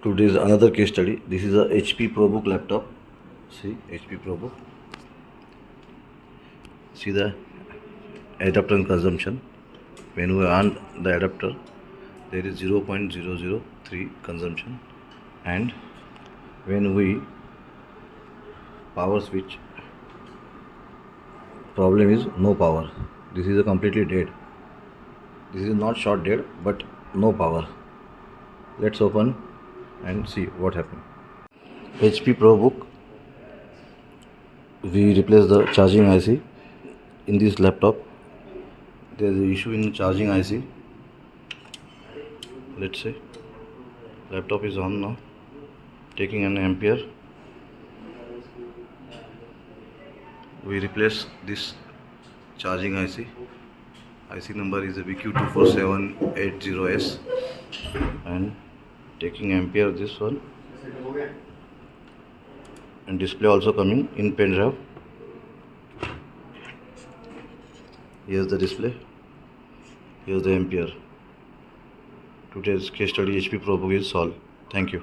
Today's another case study. This is a HP ProBook laptop. See, HP ProBook. See the adapter consumption. When we on the adapter, there is 0.003 consumption, and when we power switch, problem is no power. This is a completely dead. This is not short dead, but no power. Let's open and see what happened. HP ProBook. We replace the charging IC in this laptop. There is an issue in charging IC. Let's say laptop is on now, taking an ampere. We replace this charging IC. IC number is BQ24780S, and taking ampere this one, and display also coming in pen drive. Here's the display, here's the ampere. Today's case study HP ProBook is solved. Thank you.